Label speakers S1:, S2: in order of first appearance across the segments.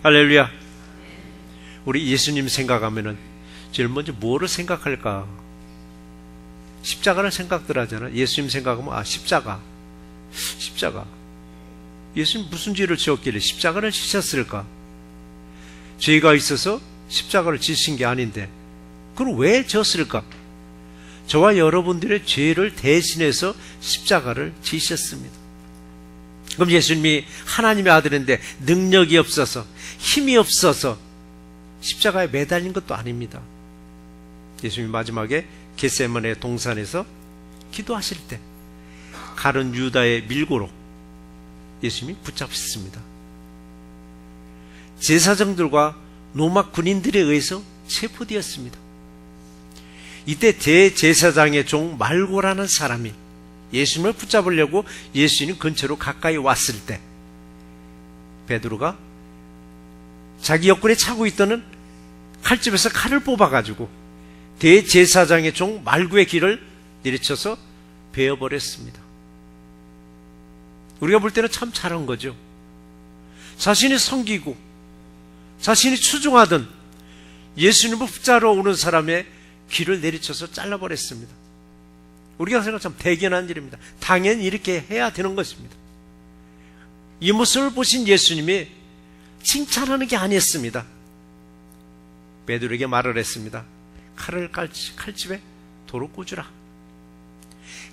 S1: 할렐루야. 우리 예수님 생각하면은 제일 먼저 뭐를 생각할까? 십자가를 생각들 하잖아. 예수님 생각하면 십자가. 예수님 무슨 죄를 지었길래 십자가를 지셨을까? 죄가 있어서 십자가를 지신 게 아닌데 그럼 왜 졌을까? 저와 여러분들의 죄를 대신해서 십자가를 지셨습니다. 그럼 예수님이 하나님의 아들인데 능력이 없어서 힘이 없어서 십자가에 매달린 것도 아닙니다. 예수님이 마지막에 겟세마네 동산에서 기도하실 때 가룟 유다의 밀고로 예수님이 붙잡혔습니다. 제사장들과 로마 군인들에 의해서 체포되었습니다. 이때 대제사장의 종 말고라는 사람이 예수님을 붙잡으려고 예수님 근처로 가까이 왔을 때 베드로가 자기 옆구리에 차고 있던 칼집에서 칼을 뽑아가지고 대제사장의 종 말구의 귀를 내리쳐서 베어버렸습니다. 우리가 볼 때는 참 잘한 거죠. 자신이 섬기고 자신이 추종하던 예수님을 붙잡으러 오는 사람의 귀를 내리쳐서 잘라버렸습니다. 우리가 생각하면 참 대견한 일입니다. 당연히 이렇게 해야 되는 것입니다. 이 모습을 보신 예수님이 칭찬하는 게 아니었습니다. 베드로에게 말을 했습니다. 칼을 칼집에 도로 꽂으라.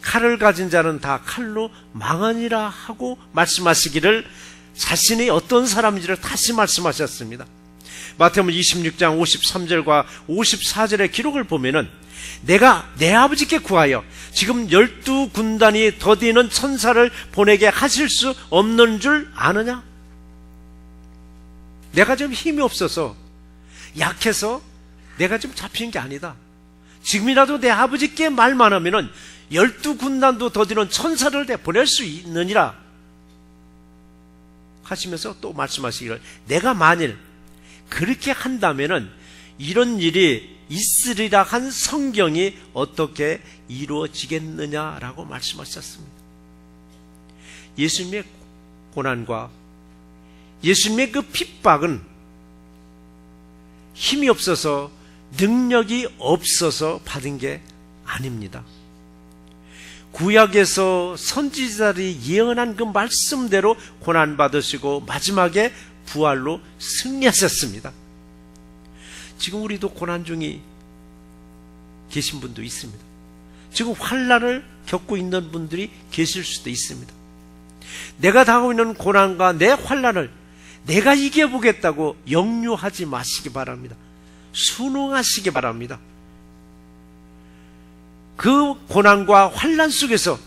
S1: 칼을 가진 자는 다 칼로 망하니라 하고 말씀하시기를 자신이 어떤 사람인지를 다시 말씀하셨습니다. 마태복음 26장 53절과 54절의 기록을 보면은 내가 내 아버지께 구하여 지금 12군단이 더디는 천사를 보내게 하실 수 없는 줄 아느냐? 내가 좀 힘이 없어서 약해서 내가 좀 잡히는 게 아니다. 지금이라도 내 아버지께 말만 하면은 12군단도 더디는 천사를 보낼 수 있느니라 하시면서 또 말씀하시기를 내가 만일 그렇게 한다면은 이런 일이 있으리라 한 성경이 어떻게 이루어지겠느냐라고 말씀하셨습니다. 예수님의 고난과 예수님의 그 핍박은 힘이 없어서 능력이 없어서 받은 게 아닙니다. 구약에서 선지자들이 예언한 그 말씀대로 고난받으시고 마지막에 부활로 승리하셨습니다. 지금 우리도 고난 중에 계신 분도 있습니다. 지금 환난을 겪고 있는 분들이 계실 수도 있습니다. 내가 당하고 있는 고난과 내 환난을 내가 이겨보겠다고 역류하지 마시기 바랍니다. 순응하시기 바랍니다. 그 고난과 환난 속에서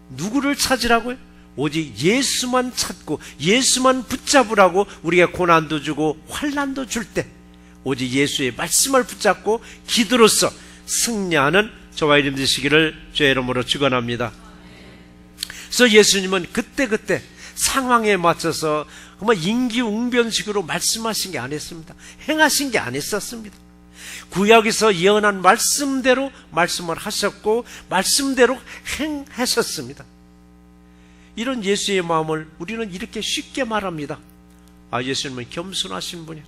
S1: 누구를 찾으라고요? 오직 예수만 찾고 예수만 붙잡으라고 우리가 고난도 주고 환난도 줄 때 오직 예수의 말씀을 붙잡고 기도로서 승리하는 저와 이름 되시기를 주의 이름으로 축원합니다. 그래서 예수님은 그때그때 상황에 맞춰서 정말 임기응변식으로 말씀하신 게 아니었습니다. 행하신 게 아니었습니다. 구약에서 예언한 말씀대로 말씀을 하셨고 말씀대로 행하셨습니다. 이런 예수의 마음을 우리는 이렇게 쉽게 말합니다. 예수님은 겸손하신 분이야.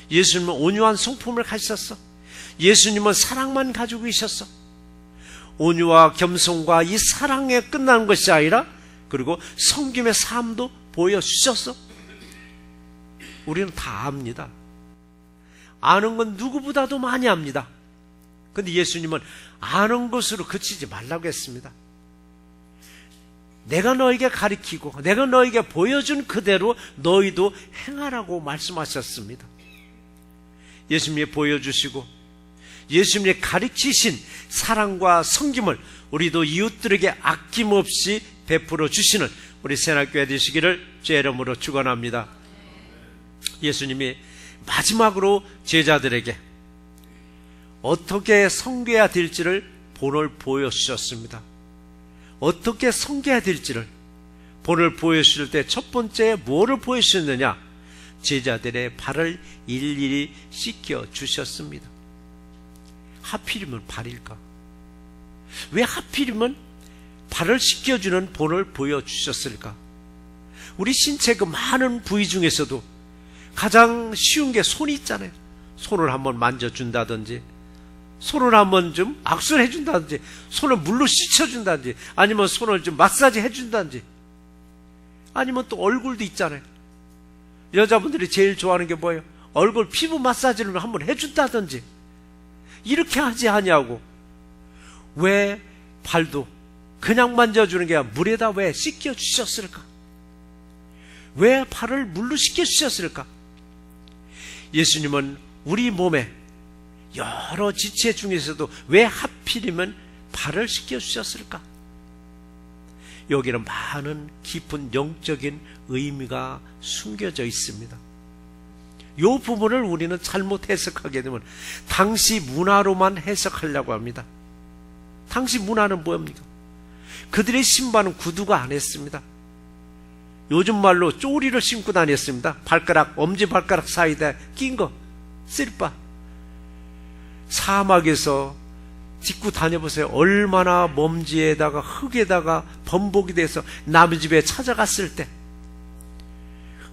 S1: 예수님은 온유한 성품을 가지셨어. 예수님은 사랑만 가지고 계셨어. 온유와 겸손과 이 사랑에 끝나는 것이 아니라 그리고 섬김의 삶도 보여주셨어. 우리는 다 압니다. 아는 건 누구보다도 많이 압니다. 그런데 예수님은 아는 것으로 그치지 말라고 했습니다. 내가 너에게 가르치고 내가 너에게 보여준 그대로 너희도 행하라고 말씀하셨습니다. 예수님이 보여주시고 예수님이 가르치신 사랑과 섬김을 우리도 이웃들에게 아낌없이 베풀어 주시는 우리 새날교회 되시기를 주의 이름으로 축원합니다. 예수님이 마지막으로 제자들에게 어떻게 섬겨야 될지를 본을 보여주셨습니다. 어떻게 섬겨야 될지를 본을 보여주실 때 첫 번째 뭐를 보여주셨느냐? 제자들의 발을 일일이 씻겨 주셨습니다. 하필이면 발일까? 왜 하필이면 발을 씻겨주는 본을 보여주셨을까? 우리 신체 그 많은 부위 중에서도 가장 쉬운 게 손이 있잖아요. 손을 한번 만져준다든지, 손을 한번 좀 악수를 해준다든지, 손을 물로 씻어준다든지, 아니면 손을 좀 마사지 해준다든지, 아니면 또 얼굴도 있잖아요. 여자분들이 제일 좋아하는 게 뭐예요? 얼굴 피부 마사지를 한번 해준다든지. 이렇게 하지 않냐고. 왜 발도 그냥 만져주는 게 아니라 물에다 왜 씻겨주셨을까? 왜 발을 물로 씻겨주셨을까? 예수님은 우리 몸에 여러 지체 중에서도 왜 하필이면 발을 씻겨주셨을까? 여기는 많은 깊은 영적인 의미가 숨겨져 있습니다. 이 부분을 우리는 잘못 해석하게 되면 당시 문화로만 해석하려고 합니다. 당시 문화는 뭡니까? 그들의 신발은 구두가 안 했습니다. 요즘 말로 쪼리를 신고 다녔습니다. 발가락, 엄지발가락 사이에 낀 거, 쓸바. 사막에서 딛고 다녀보세요. 얼마나 먼지에다가 흙에다가 범벅이 돼서 남의 집에 찾아갔을 때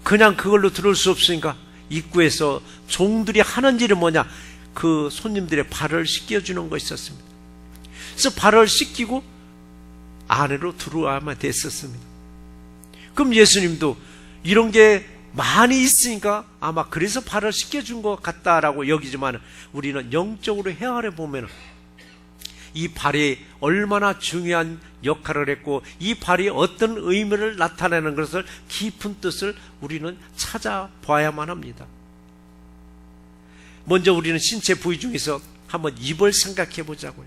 S1: 그냥 그걸로 들어올 수 없으니까 입구에서 종들이 하는 일이 뭐냐? 그 손님들의 발을 씻겨주는 거 있었습니다. 그래서 발을 씻기고 안으로 들어와야만 됐었습니다. 그럼 예수님도 이런 게 많이 있으니까 아마 그래서 발을 씻겨준 것 같다라고 여기지만 우리는 영적으로 헤아려 보면 이 발이 얼마나 중요한 역할을 했고 이 발이 어떤 의미를 나타내는 것을 깊은 뜻을 우리는 찾아봐야만 합니다. 먼저 우리는 신체 부위 중에서 한번 입을 생각해 보자고요.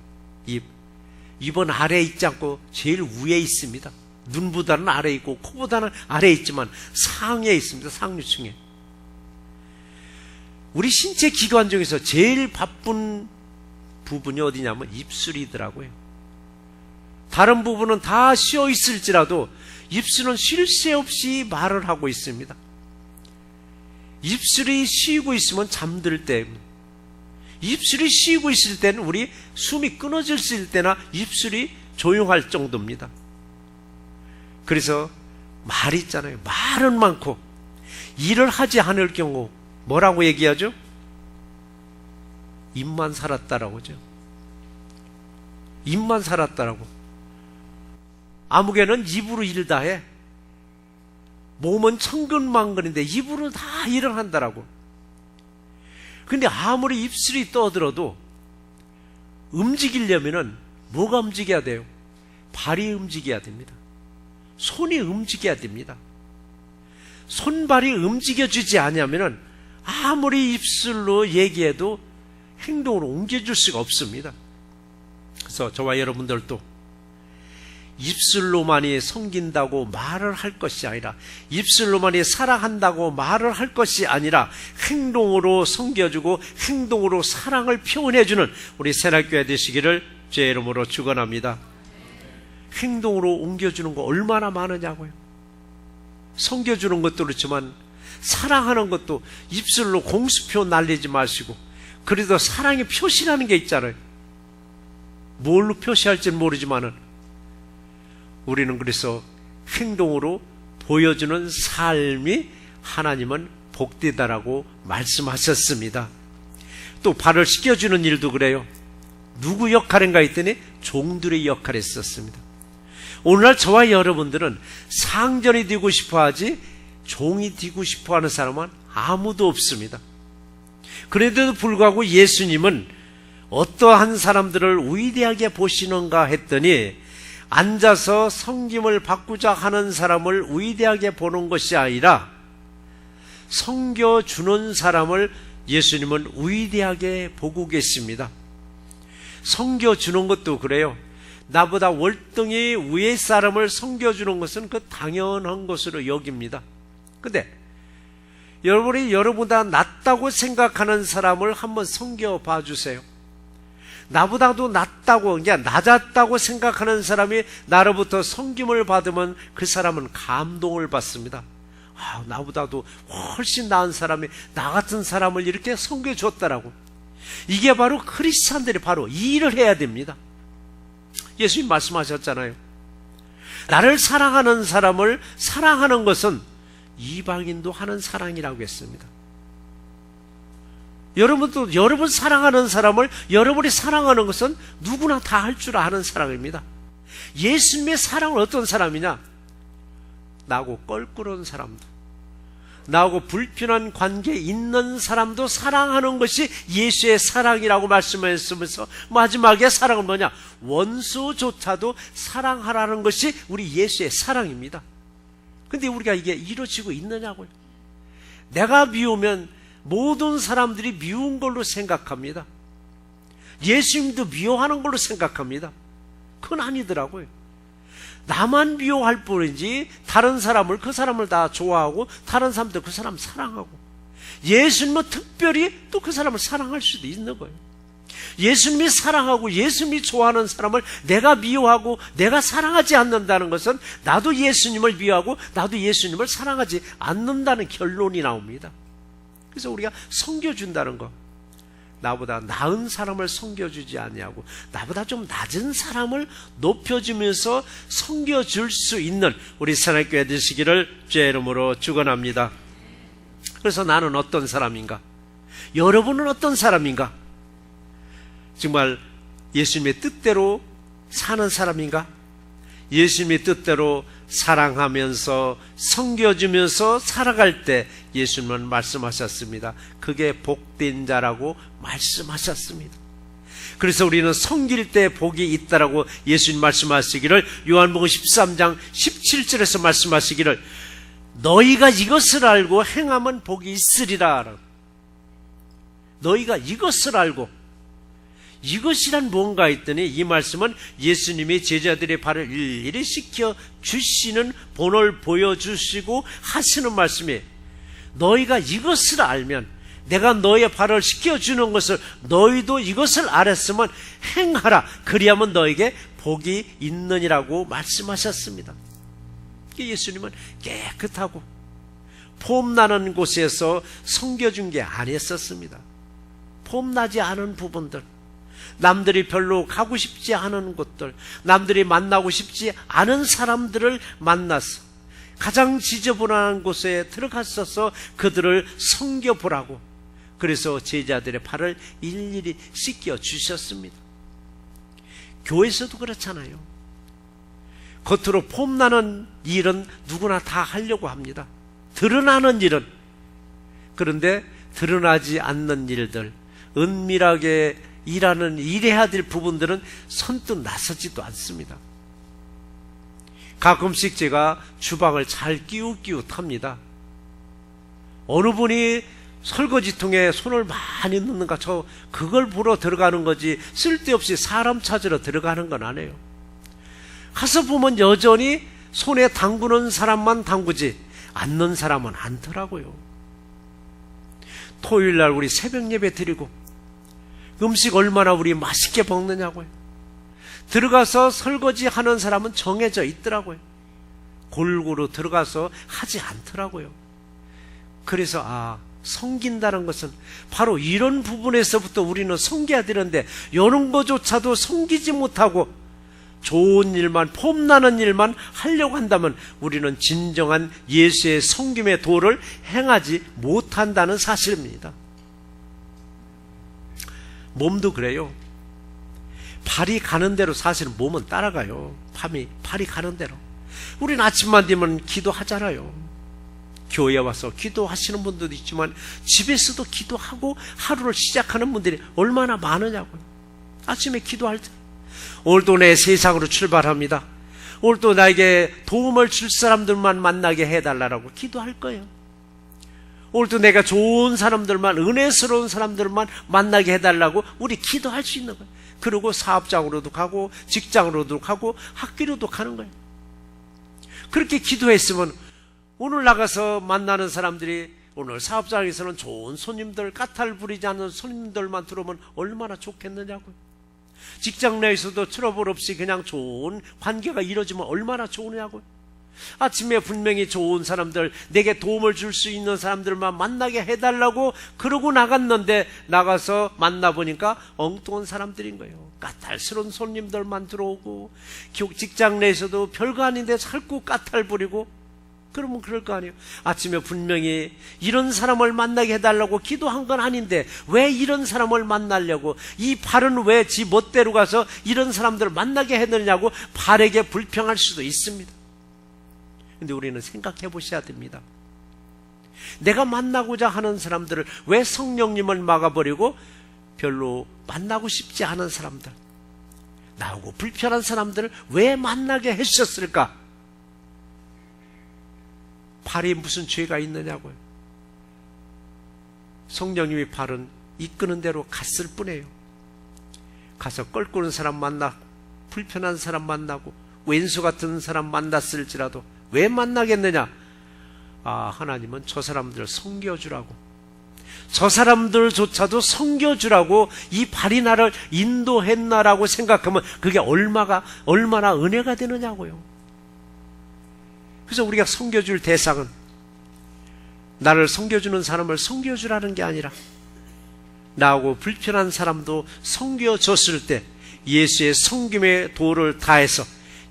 S1: 입은 아래에 있지 않고 제일 위에 있습니다. 눈보다는 아래에 있고 코보다는 아래에 있지만 상위에 있습니다. 상류층에. 우리 신체 기관 중에서 제일 바쁜 부분이 어디냐면 입술이더라고요. 다른 부분은 다 쉬어 있을지라도 입술은 쉴 새 없이 말을 하고 있습니다. 입술이 쉬고 있으면 잠들 때, 입술이 쉬고 있을 때는 우리 숨이 끊어질 때나 입술이 조용할 정도입니다. 그래서 말이 있잖아요. 말은 많고 일을 하지 않을 경우 뭐라고 얘기하죠? 입만 살았다라고 하죠. 입만 살았다라고. 아무개는 입으로 일 다 해. 몸은 천근만근인데 입으로 다 일을 한다라고. 근데 아무리 입술이 떠들어도 움직이려면은 뭐가 움직여야 돼요? 발이 움직여야 됩니다. 손이 움직여야 됩니다. 손발이 움직여주지 않으면은 아무리 입술로 얘기해도 행동으로 옮겨줄 수가 없습니다. 그래서 저와 여러분들도 입술로만이 섬긴다고 말을 할 것이 아니라 입술로만이 사랑한다고 말을 할 것이 아니라 행동으로 섬겨주고 행동으로 사랑을 표현해주는 우리 새날교회 되시기를 주의 이름으로 축원합니다. 행동으로 옮겨주는 거 얼마나 많으냐고요. 섬겨주는 것도 그렇지만 사랑하는 것도 입술로 공수표 날리지 마시고 그래도 사랑의 표시라는 게 있잖아요. 뭘로 표시할지는 모르지만은 우리는 그래서 행동으로 보여주는 삶이 하나님은 복되다라고 말씀하셨습니다. 또 발을 씻겨주는 일도 그래요. 누구 역할인가 했더니 종들의 역할을 했었습니다. 오늘날 저와 여러분들은 상전이 되고 싶어하지 종이 되고 싶어하는 사람은 아무도 없습니다. 그런데도 불구하고 예수님은 어떠한 사람들을 위대하게 보시는가 했더니 앉아서 섬김을 받고자 하는 사람을 위대하게 보는 것이 아니라 섬겨주는 사람을 예수님은 위대하게 보고 계십니다. 섬겨주는 것도 그래요. 나보다 월등히 위에 사람을 섬겨주는 것은 그 당연한 것으로 여깁니다. 근데 여러분이 여러분보다 낫다고 생각하는 사람을 한번 섬겨봐 주세요. 나보다도 낫다고, 그냥 낮았다고 생각하는 사람이 나로부터 섬김을 받으면 그 사람은 감동을 받습니다. 나보다도 훨씬 나은 사람이 나 같은 사람을 이렇게 섬겨줬다라고. 이게 바로 크리스찬들이 바로 이 일을 해야 됩니다. 예수님 말씀하셨잖아요. 나를 사랑하는 사람을 사랑하는 것은 이방인도 하는 사랑이라고 했습니다. 여러분도 여러분 사랑하는 사람을 여러분이 사랑하는 것은 누구나 다 할 줄 아는 사랑입니다. 예수님의 사랑은 어떤 사람이냐? 나하고 껄끄러운 사람도, 나하고 불편한 관계에 있는 사람도 사랑하는 것이 예수의 사랑이라고 말씀하시면서 마지막에 사랑은 뭐냐? 원수조차도 사랑하라는 것이 우리 예수의 사랑입니다. 근데 우리가 이게 이루어지고 있느냐고요. 내가 미우면 모든 사람들이 미운 걸로 생각합니다. 예수님도 미워하는 걸로 생각합니다. 그건 아니더라고요. 나만 미워할 뿐이지 다른 사람을, 그 사람을 다 좋아하고 다른 사람도 그 사람 사랑하고, 예수님은 특별히 또 그 사람을 사랑할 수도 있는 거예요. 예수님이 사랑하고 예수님이 좋아하는 사람을 내가 미워하고 내가 사랑하지 않는다는 것은 나도 예수님을 미워하고 나도 예수님을 사랑하지 않는다는 결론이 나옵니다. 그래서 우리가 섬겨준다는 거, 나보다 나은 사람을 섬겨주지 아니하고 나보다 좀 낮은 사람을 높여주면서 섬겨줄 수 있는 우리 새날교회 되시기를 주의 이름으로 축원합니다. 그래서 나는 어떤 사람인가? 여러분은 어떤 사람인가? 정말 예수님의 뜻대로 사는 사람인가? 예수님의 뜻대로 사랑하면서 섬겨주면서 살아갈 때 예수님은 말씀하셨습니다. 그게 복된 자라고 말씀하셨습니다. 그래서 우리는 섬길 때 복이 있다라고 예수님 말씀하시기를, 요한복음 13장 17절에서 말씀하시기를, 너희가 이것을 알고 행하면 복이 있으리라. 너희가 이것을 알고, 이것이란 뭔가 했더니 이 말씀은 예수님이 제자들의 발을 일일이 씻겨 주시는 본을 보여주시고 하시는 말씀이에요. 너희가 이것을 알면, 내가 너희의 발을 씻겨주는 것을 너희도 이것을 알았으면 행하라. 그리하면 너에게 복이 있느니라고 말씀하셨습니다. 예수님은 깨끗하고 폼나는 곳에서 섬겨준 게 아니었습니다. 폼나지 않은 부분들, 남들이 별로 가고 싶지 않은 곳들, 남들이 만나고 싶지 않은 사람들을 만나서 가장 지저분한 곳에 들어갔어서 그들을 섬겨보라고, 그래서 제자들의 발을 일일이 씻겨 주셨습니다. 교회에서도 그렇잖아요. 겉으로 폼나는 일은 누구나 다 하려고 합니다. 드러나는 일은. 그런데 드러나지 않는 일들, 은밀하게 일해야 될 부분들은 선뜻 나서지도 않습니다. 가끔씩 제가 주방을 잘 끼웃끼웃합니다. 어느 분이 설거지통에 손을 많이 넣는가, 저 그걸 보러 들어가는 거지 쓸데없이 사람 찾으러 들어가는 건 아니에요. 가서 보면 여전히 손에 담그는 사람만 담그지 않는 사람은 않더라고요. 토요일날 우리 새벽 예배 드리고 음식 얼마나 우리 맛있게 먹느냐고요. 들어가서 설거지 하는 사람은 정해져 있더라고요. 골고루 들어가서 하지 않더라고요. 그래서 섬긴다는 것은 바로 이런 부분에서부터 우리는 섬겨야 되는데, 이런 것조차도 섬기지 못하고 좋은 일만, 폼나는 일만 하려고 한다면 우리는 진정한 예수의 섬김의 도를 행하지 못한다는 사실입니다. 몸도 그래요. 발이 가는 대로 사실은 몸은 따라가요. 발이 가는 대로. 우리는 아침만 되면 기도하잖아요. 교회에 와서 기도하시는 분들도 있지만 집에서도 기도하고 하루를 시작하는 분들이 얼마나 많으냐고요. 아침에 기도할 때, 오늘도 내 세상으로 출발합니다. 오늘도 나에게 도움을 줄 사람들만 만나게 해달라고 기도할 거예요. 오늘도 내가 좋은 사람들만, 은혜스러운 사람들만 만나게 해달라고 우리 기도할 수 있는 거예요. 그리고 사업장으로도 가고 직장으로도 가고 학교로도 가는 거예요. 그렇게 기도했으면 오늘 나가서 만나는 사람들이, 오늘 사업장에서는 좋은 손님들, 까탈 부리지 않는 손님들만 들어오면 얼마나 좋겠느냐고요. 직장 내에서도 트러블 없이 그냥 좋은 관계가 이루어지면 얼마나 좋으냐고요. 아침에 분명히 좋은 사람들, 내게 도움을 줄 수 있는 사람들만 만나게 해달라고 그러고 나갔는데, 나가서 만나보니까 엉뚱한 사람들인 거예요. 까탈스러운 손님들만 들어오고, 직장 내에서도 별거 아닌데 자꾸 까탈 부리고, 그러면 그럴 거 아니에요. 아침에 분명히 이런 사람을 만나게 해달라고 기도한 건 아닌데 왜 이런 사람을 만나려고, 이 발은 왜 지 멋대로 가서 이런 사람들을 만나게 해느냐고 발에게 불평할 수도 있습니다. 근데 우리는 생각해 보셔야 됩니다. 내가 만나고자 하는 사람들을 왜 성령님을 막아버리고 별로 만나고 싶지 않은 사람들, 나하고 불편한 사람들을 왜 만나게 하셨을까? 발에 무슨 죄가 있느냐고요. 성령님이 발은 이끄는 대로 갔을 뿐이에요. 가서 껄끄러운 사람 만나, 불편한 사람 만나고 왼수 같은 사람 만났을지라도 왜 만나겠느냐? 하나님은 저 사람들을 섬겨주라고, 저 사람들조차도 섬겨주라고 이 발이 나를 인도했나라고 생각하면 그게 얼마나 은혜가 되느냐고요. 그래서 우리가 섬겨줄 대상은 나를 섬겨주는 사람을 섬겨주라는 게 아니라 나하고 불편한 사람도 섬겨줬을 때 예수의 섬김의 도를 다해서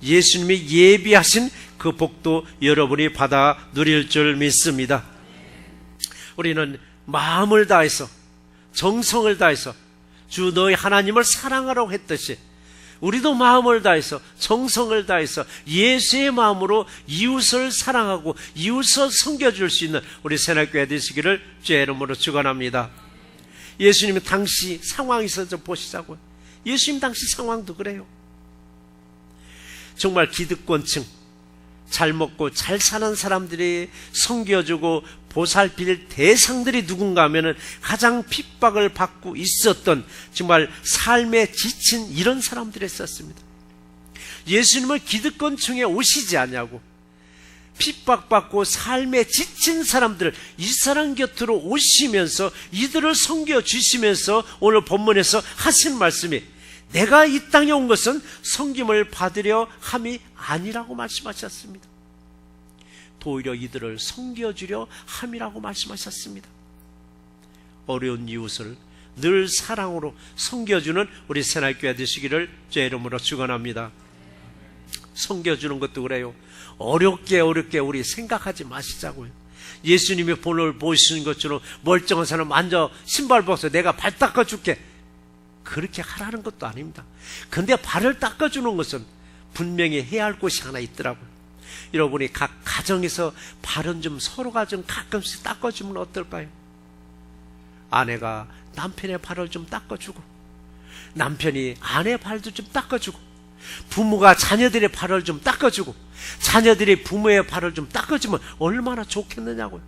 S1: 예수님이 예비하신 그 복도 여러분이 받아 누릴 줄 믿습니다. 우리는 마음을 다해서, 정성을 다해서 주 너희 하나님을 사랑하라고 했듯이 우리도 마음을 다해서, 정성을 다해서 예수의 마음으로 이웃을 사랑하고 이웃을 섬겨줄 수 있는 우리 새날교회 되시기를 주의 이름으로 축원합니다. 예수님이 당시 상황에서 좀 보시자고요. 예수님 당시 상황도 그래요. 정말 기득권층, 잘 먹고 잘 사는 사람들이 섬겨주고 보살필 대상들이 누군가 하면은 가장 핍박을 받고 있었던, 정말 삶에 지친 이런 사람들이 있었습니다. 예수님은 기득권층에 오시지 않냐고, 핍박받고 삶에 지친 사람들, 이 사람 곁으로 오시면서 이들을 섬겨주시면서 오늘 본문에서 하신 말씀이, 내가 이 땅에 온 것은 섬김을 받으려 함이 아니라고 말씀하셨습니다. 오히려 이들을 섬겨주려 함이라고 말씀하셨습니다. 어려운 이웃을 늘 사랑으로 섬겨주는 우리 새날교회 되시기를 주의 이름으로 축원합니다. 섬겨주는 것도 그래요. 어렵게 우리 생각하지 마시자고요. 예수님이 본을 보시는 것처럼 멀쩡한 사람 앉아 신발 벗어 내가 발 닦아줄게, 그렇게 하라는 것도 아닙니다. 근데 발을 닦아주는 것은 분명히 해야 할 곳이 하나 있더라고요. 여러분이 각 가정에서 발은 좀 서로가 좀 가끔씩 닦아주면 어떨까요? 아내가 남편의 발을 좀 닦아주고, 남편이 아내 발도 좀 닦아주고, 부모가 자녀들의 발을 좀 닦아주고, 자녀들이 부모의 발을 좀 닦아주면 얼마나 좋겠느냐고요.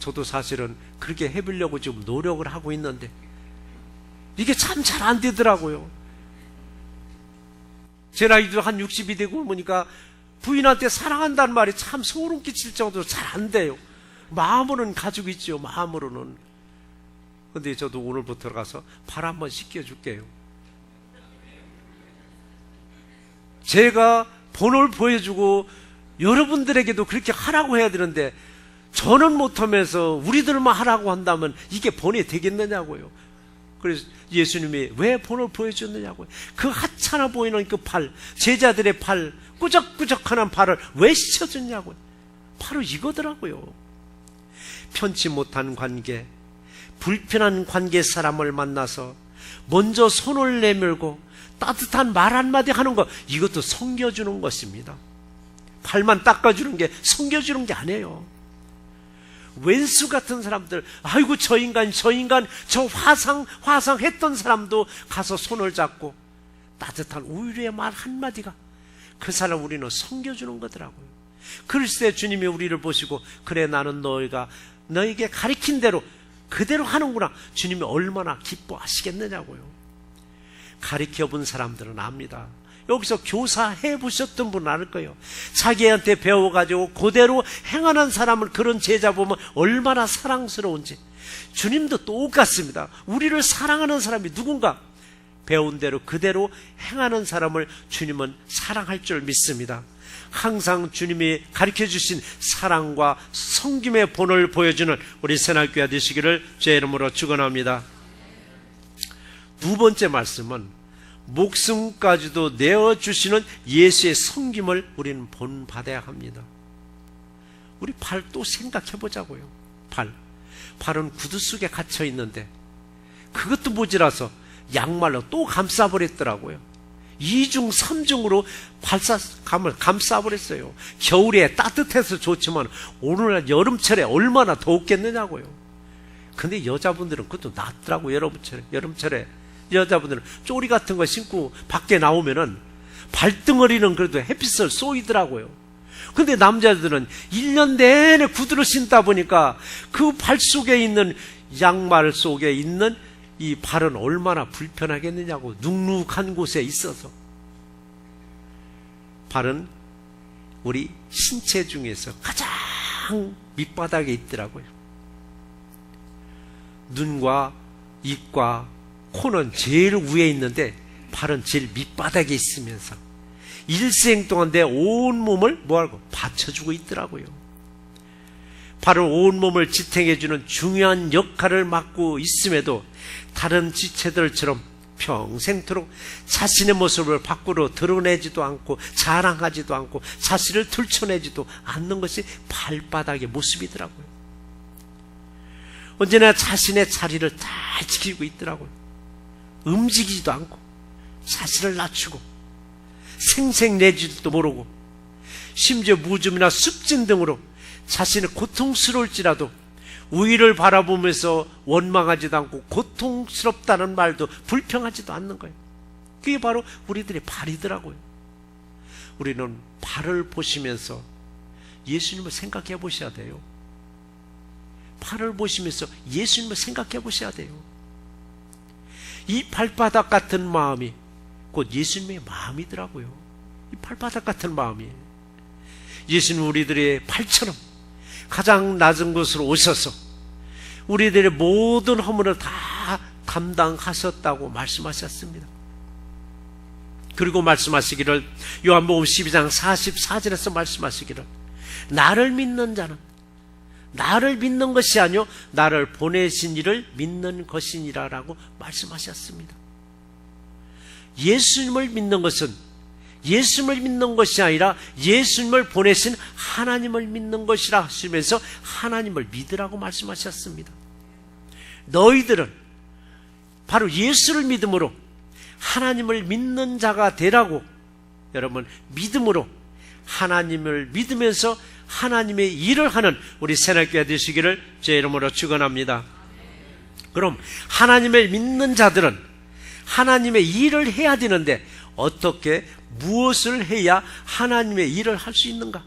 S1: 저도 사실은 그렇게 해보려고 지금 노력을 하고 있는데 이게 참 잘 안 되더라고요. 제 나이도 한 60이 되고 보니까 부인한테 사랑한다는 말이 참 소름 끼칠 정도로 잘 안 돼요. 마음으로는 가지고 있죠, 마음으로는. 근데 저도 오늘부터 가서 발 한번 씻겨줄게요. 제가 본을 보여주고 여러분들에게도 그렇게 하라고 해야 되는데 저는 못하면서 우리들만 하라고 한다면 이게 본이 되겠느냐고요. 그래서 예수님이 왜 본을 보여줬느냐고요. 그 하찮아 보이는 그 팔, 제자들의 팔, 꾸적꾸적하는 팔을 왜 씻어줬냐고요. 바로 이거더라고요. 편치 못한 관계, 불편한 관계 사람을 만나서 먼저 손을 내밀고 따뜻한 말 한마디 하는 것, 이것도 섬겨주는 것입니다. 팔만 닦아주는 게 섬겨주는 게 아니에요. 왼수 같은 사람들, 아이고 저 인간 저 화상 했던 사람도 가서 손을 잡고 따뜻한 우유의 말 한마디가 그 사람 우리는 섬겨주는 거더라고요. 글쎄 주님이 우리를 보시고 그래 나는 너희가 너에게 가르친 대로 그대로 하는구나, 주님이 얼마나 기뻐하시겠느냐고요. 가르쳐본 사람들은 압니다. 여기서 교사해 보셨던 분은 알 거예요. 자기한테 배워가지고 그대로 행하는 사람을, 그런 제자 보면 얼마나 사랑스러운지. 주님도 똑같습니다. 우리를 사랑하는 사람이 누군가, 배운 대로 그대로 행하는 사람을 주님은 사랑할 줄 믿습니다. 항상 주님이 가르쳐주신 사랑과 섬김의 본을 보여주는 우리 새날교회 되시기를 주의 이름으로 축원합니다. 두 번째 말씀은 목숨까지도 내어주시는 예수의 섬김을 우리는 본받아야 합니다. 우리 발 또 생각해 보자고요. 발은 구두 속에 갇혀 있는데 그것도 모자라서 양말로 또 감싸버렸더라고요. 2중 3중으로 발사감을 감싸버렸어요. 겨울에 따뜻해서 좋지만 오늘날 여름철에 얼마나 더웠겠느냐고요. 근데 여자분들은 그것도 낫더라고요. 여름철에 여자분들은 쪼리 같은 거 신고 밖에 나오면은 발등어리는 그래도 햇빛을 쏘이더라고요. 근데 남자들은 1년 내내 구두를 신다 보니까 그 발 속에 있는 양말 속에 있는 이 발은 얼마나 불편하겠느냐고. 눅눅한 곳에 있어서. 발은 우리 신체 중에서 가장 밑바닥에 있더라고요. 눈과 입과 코는 제일 위에 있는데 발은 제일 밑바닥에 있으면서 일생 동안 내 온몸을 뭐하고 받쳐주고 있더라고요. 발은 온몸을 지탱해주는 중요한 역할을 맡고 있음에도 다른 지체들처럼 평생토록 자신의 모습을 밖으로 드러내지도 않고 자랑하지도 않고 자신을 들춰내지도 않는 것이 발바닥의 모습이더라고요. 언제나 자신의 자리를 잘 지키고 있더라고요. 움직이지도 않고 자신을 낮추고 생색내지도 모르고 심지어 무좀이나 습진 등으로 자신이 고통스러울지라도 우위를 바라보면서 원망하지도 않고 고통스럽다는 말도 불평하지도 않는 거예요. 그게 바로 우리들의 발이더라고요. 우리는 발을 보시면서 예수님을 생각해 보셔야 돼요. 발을 보시면서 예수님을 생각해 보셔야 돼요. 이 발바닥 같은 마음이 곧 예수님의 마음이더라고요. 이 발바닥 같은 마음이 예수님 우리들의 발처럼 가장 낮은 곳으로 오셔서 우리들의 모든 허물을 다 감당하셨다고 말씀하셨습니다. 그리고 말씀하시기를 요한복음 12장 44절에서 말씀하시기를 나를 믿는 자는 나를 믿는 것이 아니요 나를 보내신 이를 믿는 것이니라 라고 말씀하셨습니다. 예수님을 믿는 것은 예수님을 믿는 것이 아니라 예수님을 보내신 하나님을 믿는 것이라 하시면서 하나님을 믿으라고 말씀하셨습니다. 너희들은 바로 예수를 믿음으로 하나님을 믿는 자가 되라고 여러분 믿음으로 하나님을 믿으면서 하나님의 일을 하는 우리 새날교회 되시기를 제 이름으로 축원합니다. 그럼 하나님을 믿는 자들은 하나님의 일을 해야 되는데 어떻게 무엇을 해야 하나님의 일을 할 수 있는가?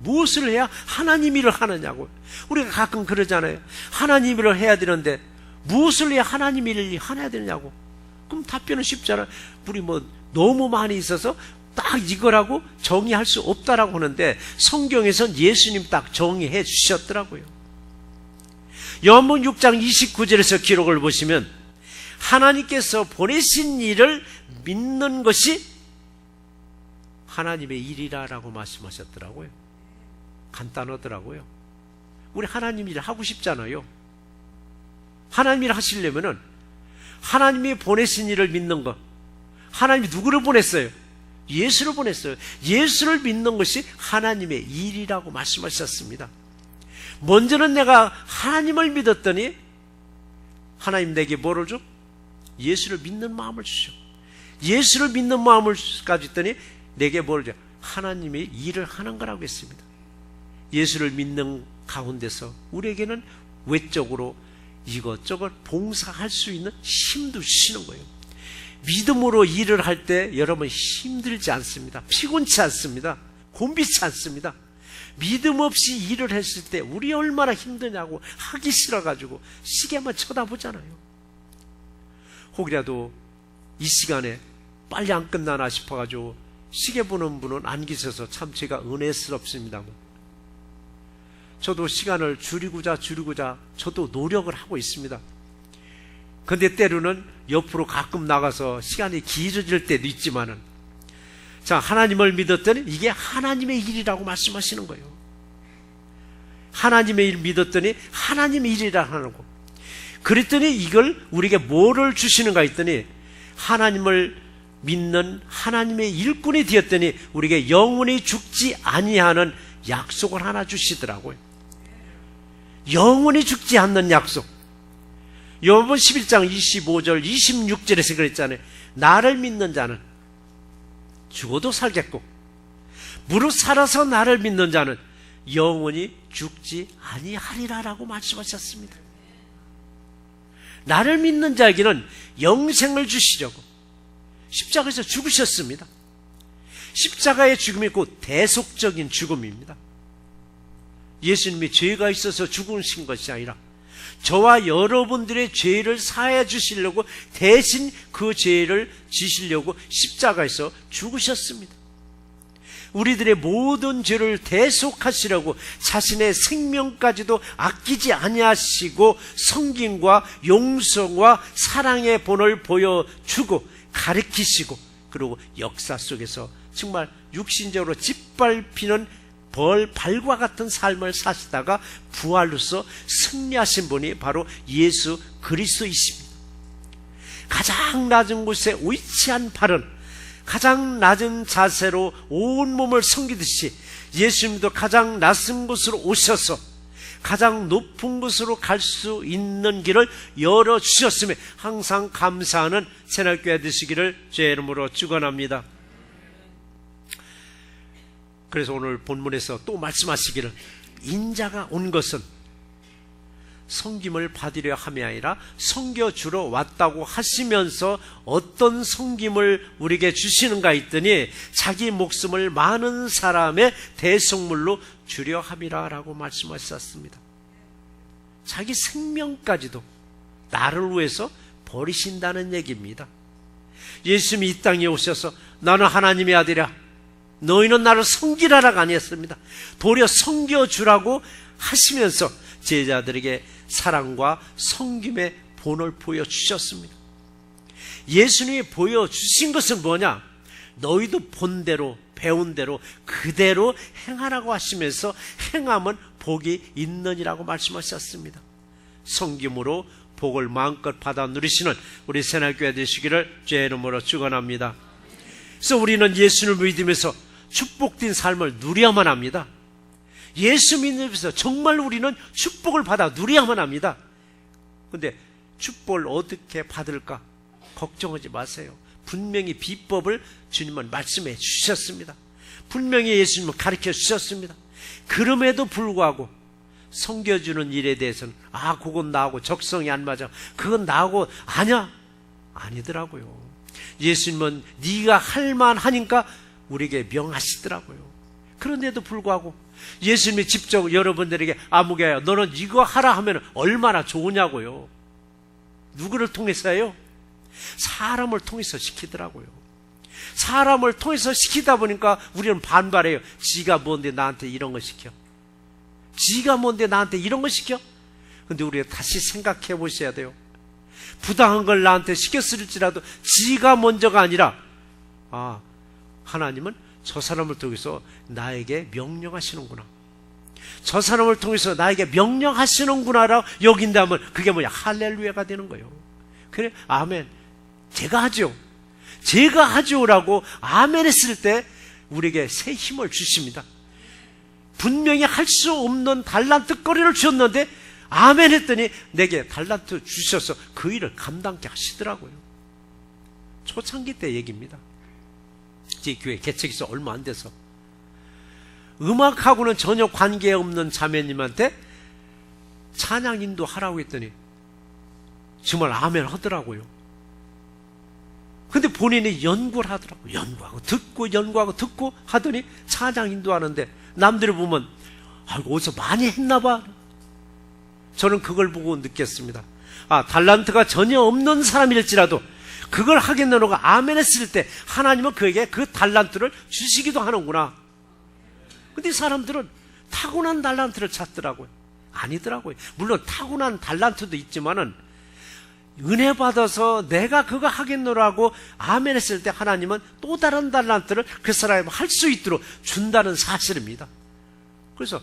S1: 무엇을 해야 하나님 일을 하느냐고. 우리가 가끔 그러잖아요. 하나님 일을 해야 되는데 무엇을 해야 하나님 일을 해야 되느냐고. 그럼 답변은 쉽잖아요. 우리 너무 많이 있어서 딱 이거라고 정의할 수 없다라고 하는데 성경에선 예수님 딱 정의해 주셨더라고요. 요한복음 6장 29절에서 기록을 보시면 하나님께서 보내신 일을 믿는 것이 하나님의 일이라고 말씀하셨더라고요. 간단하더라고요. 우리 하나님 일을 하고 싶잖아요. 하나님 일을 하시려면은 하나님이 보내신 일을 믿는 것. 하나님이 누구를 보냈어요? 예수를 보냈어요. 예수를 믿는 것이 하나님의 일이라고 말씀하셨습니다. 먼저는 내가 하나님을 믿었더니 하나님 내게 뭐를 줘? 예수를 믿는 마음을 주셔. 예수를 믿는 마음을 가졌더니 내게 뭘 줘? 하나님의 일을 하는 거라고 했습니다. 예수를 믿는 가운데서 우리에게는 외적으로 이것저것 봉사할 수 있는 힘도 주시는 거예요. 믿음으로 일을 할 때 여러분 힘들지 않습니다. 피곤치 않습니다. 곤비치 않습니다. 믿음 없이 일을 했을 때 우리 얼마나 힘드냐고 하기 싫어가지고 시계만 쳐다보잖아요. 혹이라도 이 시간에 빨리 안 끝나나 싶어가지고 시계 보는 분은 안 계셔서 참 제가 은혜스럽습니다. 저도 시간을 줄이고자 저도 노력을 하고 있습니다. 근데 때로는 옆으로 가끔 나가서 시간이 길어질 때도 있지만은 자, 하나님을 믿었더니 이게 하나님의 일이라고 말씀하시는 거예요. 하나님의 일 믿었더니 하나님의 일이라 하는 거. 그랬더니 이걸 우리에게 뭐를 주시는가 했더니 하나님을 믿는 하나님의 일꾼이 되었더니 우리에게 영원히 죽지 아니하는 약속을 하나 주시더라고요. 영원히 죽지 않는 약속. 요번 11장 25절 26절에서 그랬잖아요. 나를 믿는 자는 죽어도 살겠고 무릇 살아서 나를 믿는 자는 영원히 죽지 아니하리라라고 말씀하셨습니다. 나를 믿는 자에게는 영생을 주시려고 십자가에서 죽으셨습니다. 십자가의 죽음이 곧 대속적인 죽음입니다. 예수님이 죄가 있어서 죽으신 것이 아니라 저와 여러분들의 죄를 사해 주시려고 대신 그 죄를 지시려고 십자가에서 죽으셨습니다. 우리들의 모든 죄를 대속하시려고 자신의 생명까지도 아끼지 아니하시고 성김과 용서와 사랑의 본을 보여주고 가르치시고 그리고 역사 속에서 정말 육신적으로 짓밟히는 벌과 같은 삶을 사시다가 부활로서 승리하신 분이 바로 예수 그리스도이십니다. 가장 낮은 곳에 위치한 발은 가장 낮은 자세로 온 몸을 섬기듯이 예수님도 가장 낮은 곳으로 오셔서 가장 높은 곳으로 갈 수 있는 길을 열어주셨으며 항상 감사하는 새날교회 되시기를 주의 이름으로 축원합니다. 그래서 오늘 본문에서 또 말씀하시기를 인자가 온 것은 섬김을 받으려 함이 아니라 섬겨주러 왔다고 하시면서 어떤 섬김을 우리에게 주시는가 했더니 자기 목숨을 많은 사람의 대속물로 주려 함이라 라고 말씀하셨습니다. 자기 생명까지도 나를 위해서 버리신다는 얘기입니다. 예수님이 이 땅에 오셔서 나는 하나님의 아들이야 너희는 나를 섬기라라가 아니었습니다. 도리어 섬겨주라고 하시면서 제자들에게 사랑과 섬김의 본을 보여주셨습니다. 예수님이 보여주신 것은 뭐냐? 너희도 본 대로 배운 대로 그대로 행하라고 하시면서 행하면 복이 있느니라고 말씀하셨습니다. 섬김으로 복을 마음껏 받아 누리시는 우리 새날교회 되시기를 주의 이름으로 축원합니다. 그래서 우리는 예수를 믿으면서 축복된 삶을 누려야만 합니다. 예수 믿으면서 정말 우리는 축복을 받아 누려야만 합니다. 그런데 축복을 어떻게 받을까? 걱정하지 마세요. 분명히 비법을 주님은 말씀해 주셨습니다. 분명히 예수님은 가르쳐 주셨습니다. 그럼에도 불구하고 섬겨주는 일에 대해서는 그건 나하고 적성이 안 맞아. 그건 나하고 아니더라고요. 예수님은 네가 할 만하니까 우리에게 명하시더라고요. 그런데도 불구하고 예수님이 직접 여러분들에게 아무개야 너는 이거 하라 하면 얼마나 좋으냐고요. 누구를 통해서요? 사람을 통해서 시키더라고요. 사람을 통해서 시키다 보니까 우리는 반발해요. 지가 뭔데 나한테 이런 거 시켜? 지가 뭔데 나한테 이런 거 시켜? 근데 우리가 다시 생각해 보셔야 돼요. 부당한 걸 나한테 시켰을지라도 지가 먼저가 아니라 하나님은 저 사람을 통해서 나에게 명령하시는구나. 저 사람을 통해서 나에게 명령하시는구나라고 여긴다면 그게 뭐냐? 할렐루야가 되는 거예요. 그래, 아멘. 제가 하죠라고 아멘 했을 때 우리에게 새 힘을 주십니다. 분명히 할 수 없는 달란트거리를 주셨는데 아멘 했더니 내게 달란트 주셔서 그 일을 감당케 하시더라고요. 초창기 때 얘기입니다. 제 교회 개척해서 얼마 안 돼서 음악하고는 전혀 관계없는 자매님한테 찬양 인도하라고 했더니 정말 아멘 하더라고요. 근데 본인이 연구를 하더라고요. 연구하고 듣고 하더니 찬양 인도하는데 남들이 보면 어디서 많이 했나 봐. 저는 그걸 보고 느꼈습니다. 달란트가 전혀 없는 사람일지라도 그걸 하겠노라고 아멘 했을 때 하나님은 그에게 그 달란트를 주시기도 하는구나. 근데 사람들은 타고난 달란트를 찾더라고요. 아니더라고요. 물론 타고난 달란트도 있지만은 은혜 받아서 내가 그거 하겠노라고 아멘 했을 때 하나님은 또 다른 달란트를 그 사람이 할 수 있도록 준다는 사실입니다. 그래서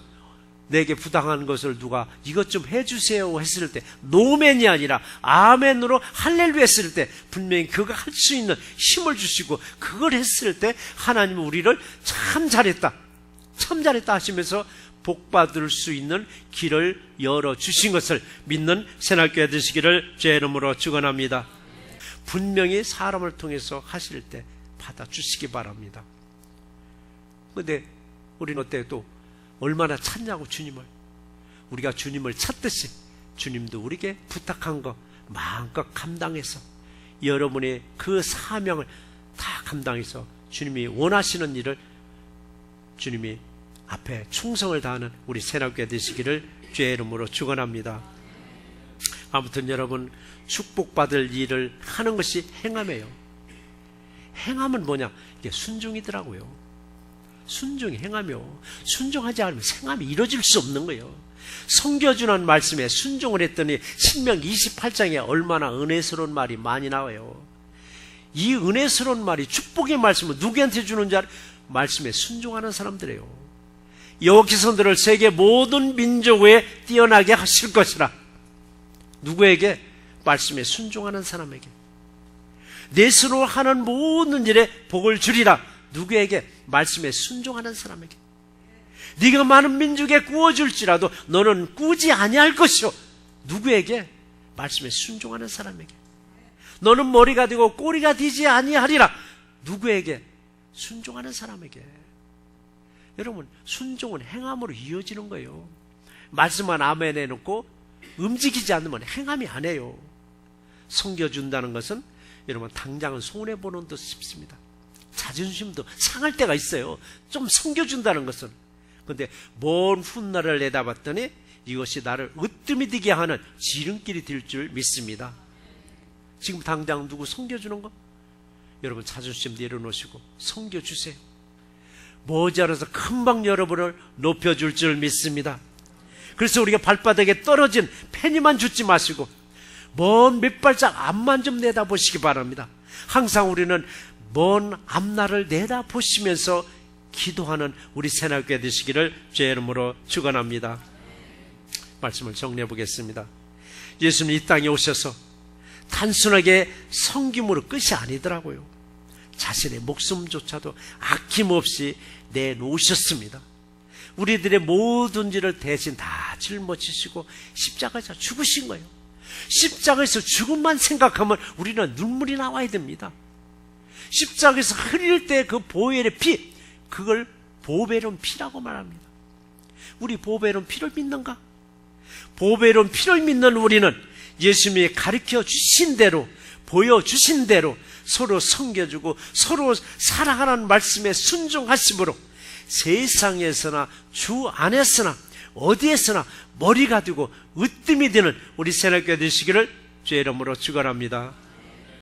S1: 내게 부당한 것을 누가 이것 좀 해주세요 했을 때 노맨이 아니라 아멘으로 할렐루야 했을 때 분명히 그가 할 수 있는 힘을 주시고 그걸 했을 때 하나님은 우리를 참 잘했다 하시면서 복받을 수 있는 길을 열어주신 것을 믿는 새날교회 되시기를 주의 이름으로 축원합니다. 분명히 사람을 통해서 하실 때 받아주시기 바랍니다. 그런데 우리는 어때 또 얼마나 찾냐고 주님을. 우리가 주님을 찾듯이 주님도 우리에게 부탁한 거 마음껏 감당해서 여러분의 그 사명을 다 감당해서 주님이 원하시는 일을 주님이 앞에 충성을 다하는 우리 새날교회 되시기를 주의 이름으로 축원합니다. 아무튼 여러분 축복받을 일을 하는 것이 행함이에요. 행함은 뭐냐? 이게 순종이더라고요. 순종이 행하며 순종하지 않으면 행함이 이루어질 수 없는 거예요. 성겨주는 말씀에 순종을 했더니 신명기 28장에 얼마나 은혜스러운 말이 많이 나와요. 이 은혜스러운 말이 축복의 말씀을 누구한테 주는 줄 알아요? 말씀에 순종하는 사람들이에요. 여호와께서 너를 세계 모든 민족 외에 뛰어나게 하실 것이라. 누구에게? 말씀에 순종하는 사람에게. 내 스스로 하는 모든 일에 복을 주리라. 누구에게? 말씀에 순종하는 사람에게. 네가 많은 민족에 구워줄지라도 너는 꾸지 아니할 것이요. 누구에게? 말씀에 순종하는 사람에게. 너는 머리가 되고 꼬리가 되지 아니하리라. 누구에게? 순종하는 사람에게. 여러분 순종은 행함으로 이어지는 거예요. 말씀만 아멘 해놓고 움직이지 않으면 행함이 안 해요. 섬겨준다는 것은 여러분 당장은 손해보는 듯 싶습니다. 자존심도 상할 때가 있어요. 좀 섬겨준다는 것은. 그런데 먼 훗날을 내다봤더니 이것이 나를 으뜸이 되게 하는 지름길이 될 줄 믿습니다. 지금 당장 누구 섬겨주는 거? 여러분 자존심 내려놓으시고 섬겨주세요. 모자라서 금방 여러분을 높여줄 줄 믿습니다. 그래서 우리가 발바닥에 떨어진 penny만 주지 마시고 먼 몇 발짝 앞만 좀 내다보시기 바랍니다. 항상 우리는 먼 앞날을 내다보시면서 기도하는 우리 새날교회 되시기를 주의 이름으로 축원합니다. 말씀을 정리해 보겠습니다. 예수님 이 땅에 오셔서 단순하게 섬김으로 끝이 아니더라고요. 자신의 목숨조차도 아낌없이 내놓으셨습니다. 우리들의 모든 일을 대신 다 짊어지시고 십자가에서 죽으신 거예요. 십자가에서 죽음만 생각하면 우리는 눈물이 나와야 됩니다. 십자가에서 흘릴 때 그 보혈의 피, 그걸 보배로운 피라고 말합니다. 우리 보배로운 피를 믿는가? 보배로운 피를 믿는 우리는 예수님이 가르쳐 주신 대로, 보여주신 대로 서로 섬겨주고 서로 사랑하는 말씀에 순종하심으로 세상에서나 주 안에서나 어디에서나 머리가 되고 으뜸이 되는 우리 새날교회 되시기를 주의 이름으로 축원합니다.